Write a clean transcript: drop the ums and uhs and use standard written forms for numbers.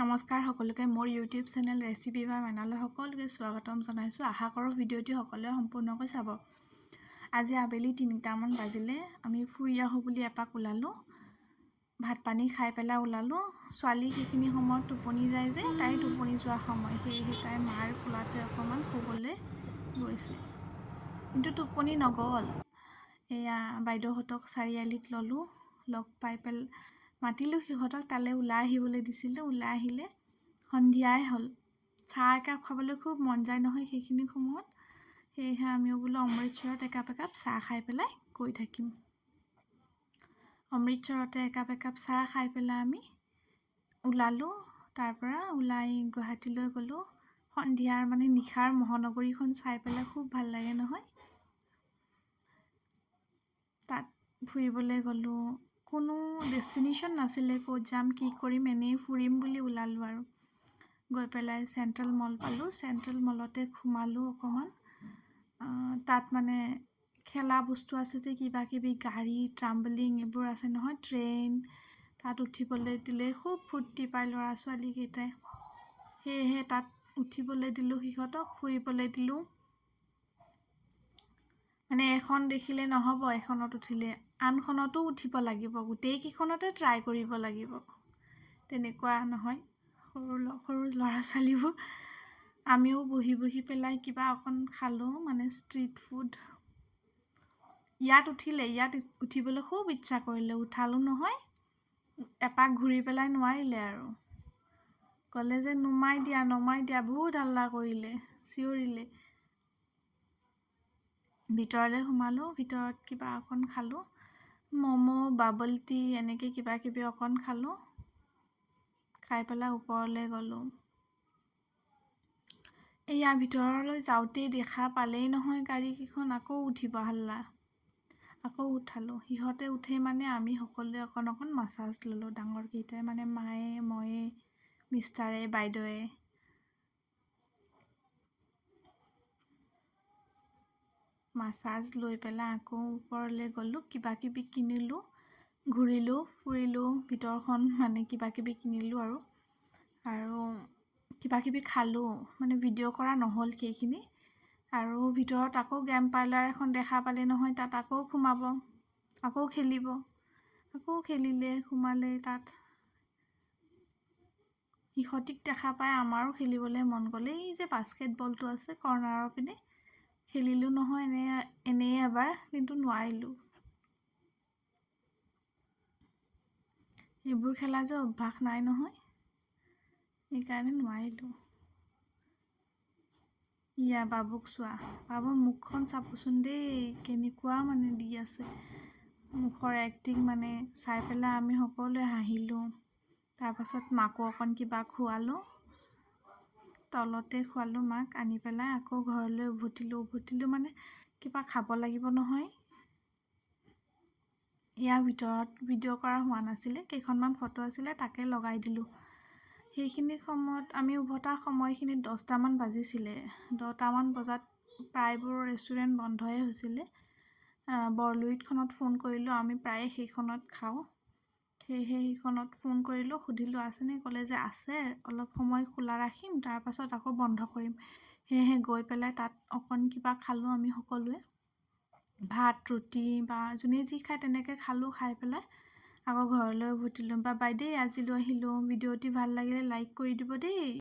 নমস্কাৰ সকলোকে মোৰ ইউটিউব চেনেল ৰেচিপি বা মেনালৈ সকলোকে স্বাগতম জনাইছোঁ। আশা কৰোঁ ভিডিঅ'টি সকলোৱে সম্পূৰ্ণকৈ চাব। আজি আবেলি ৩টামান বাজিলে আমি ফুৰি আহোঁ বুলি এপাক ওলালোঁ। ভাত পানী খাই পেলাই ওলালোঁ। ছোৱালী সেইখিনি সময়ত টোপনি যায় যে, তাই টোপনি যোৱা সময়, সেয়েহে তাই মাৰ কোলাতে অকণমান শুবলৈ গৈছে, কিন্তু টোপনি নগ'ল। এয়া বাইদেউহঁতক চাৰিআলিত ল'লোঁ, লগ পাই মাতিলোঁ সিহঁতক, তালৈ ওলাই আহিবলৈ দিছিলোঁ। ওলাই আহিলে সন্ধিয়াই হ'ল। চাহ একাপ খাবলৈ খুব মন যায় নহয় সেইখিনি সময়ত, সেয়েহে আমিও বোলো অমৃতসৰত একাপ চাহ খাই পেলাই গৈ থাকিম। অমৃতসৰতে একাপ চাহ খাই পেলাই আমি ওলালোঁ। তাৰপৰা ওলাই গুৱাহাটীলৈ গ'লোঁ। সন্ধিয়াৰ নিশাৰ মহানগৰীখন চাই পেলাই খুব ভাল লাগে নহয়। তাত ফুৰিবলৈ গ'লোঁ। কোনো ডেষ্টিনেশ্যন নাছিলে, ক'ত যাম কি কৰিম, এনেই ফুৰিম বুলি ওলালোঁ আৰু। গৈ পেলাই চেণ্ট্ৰেল মল পালোঁ। চেণ্ট্ৰেল মলতে সোমালোঁ অকণমান। তাত খেলা বস্তু আছে যে, কিবা কিবি গাড়ী, ট্ৰাম্বলিং এইবোৰ আছে নহয়, ট্ৰেইন, তাত উঠিবলৈ দিলে খুব ফূৰ্তি পায় ল'ৰা ছোৱালীকেইটাই। সেয়েহে তাত উঠিবলৈ দিলোঁ সিহঁতক, ফুৰিবলৈ দিলোঁ। এখন দেখিলে নহ'ব, এখনত উঠিলে আনখনতো উঠিব লাগিব, গোটেইকেইখনতে ট্ৰাই কৰিব লাগিব, তেনেকুৱা নহয়। সৰু ল'ৰা ছোৱালীবোৰ। আমিও বহি পেলাই কিবা অকণ খালোঁ, ষ্ট্ৰীট ফুড। ইয়াত উঠিবলৈ খুব ইচ্ছা কৰিলে, উঠালোঁ নহয়। এপাক ঘূৰি পেলাই নোৱাৰিলে আৰু, ক'লে যে নমাই দিয়া, বহুত হাল্লা কৰিলে, চিঞৰিলে। ভিতৰলৈ সোমালোঁ। ভিতৰত কিবা অকণ খালোঁ, ম'ম', বাবল টি এনেকৈ কিবা কিবি অকণ খালোঁ। খাই পেলাই ওপৰলৈ গ'লোঁ। এয়া ভিতৰলৈ যাওঁতেই দেখা পালেই নহয় গাড়ীকেইখন, আকৌ উঠিব হাল্লা। আকৌ উঠালোঁ। সিহঁতে উঠেই আমি সকলোৱে অকণ মাছাজ ল'লোঁ। ডাঙৰকেইটাই মায়ে, ময়ে, মিষ্টাৰে, বাইদেৱে। মাছাজ লৈ পেলাই আকৌ ওপৰলৈ গ'লোঁ। কিবা কিবি কিনিলোঁ, ঘূৰিলোঁ, ফুৰিলোঁ ভিতৰখন, কিবা কিবি কিনিলোঁ আৰু কিবা কিবি খালোঁ। ভিডিঅ' কৰা নহ'ল সেইখিনি। আৰু ভিতৰত আকৌ গেম পাৰ্লাৰ এখন দেখা পালে নহয়, তাত আকৌ সোমাব, আকৌ খেলিব। আকৌ খেলিলে, সোমালে তাত। সিহঁতিক দেখা পাই আমাৰো খেলিবলৈ মন গ'ল। এই যে বাস্কেটবলটো আছে কৰ্ণাৰৰ পিনে, খেলিলোঁ নহয় এনেই এবাৰ, কিন্তু নোৱাৰিলোঁ। এইবোৰ খেলা যে অভ্যাস নাই নহয়, সেইকাৰণে নোৱাৰিলোঁ। ইয়া বাবুক চোৱা, বাবুৰ মুখখন চাবচোন দেই, কেনেকুৱা দি আছে মুখৰ এক্টিং। চাই পেলাই আমি সকলোৱে হাঁহিলোঁ। তাৰপাছত মাকো অকণ কিবা খোৱালোঁ, তলতে খোৱালোঁ মাক। আনি পেলাই আকৌ ঘৰলৈ উভতিলোঁ কিবা খাব লাগিব নহয়। ইয়াৰ ভিতৰত ভিডিঅ' কৰা হোৱা নাছিলে, কেইখনমান ফটো আছিলে, তাকে লগাই দিলোঁ। সেইখিনি সময়ত আমি উভতা সময়খিনিত 10টামান বাজিছিলে। 10টামান বজাত প্ৰায়বোৰ ৰেষ্টুৰেণ্ট বন্ধই হৈছিলে। বৰলুইতখনত ফোন কৰিলোঁ, আমি প্ৰায়ে সেইখনত খাওঁ, সেয়েহে সেইখনত ফোন কৰিলোঁ, সুধিলোঁ আছেনে, ক'লে যে আছে, অলপ সময় খোলা ৰাখিম, তাৰপাছত আকৌ বন্ধ কৰিম। সেয়েহে গৈ পেলাই তাত অকণ কিবা খালোঁ আমি সকলোৱে, ভাত, ৰুটি বা যোনে যি খায় তেনেকৈ খালোঁ। খাই পেলাই আকৌ ঘৰলৈ উভতিলোঁ। বাই বাই দেই, আজিলৈ আহিলোঁ। ভিডিঅ'টি ভাল লাগিলে লাইক কৰি দিব দেই।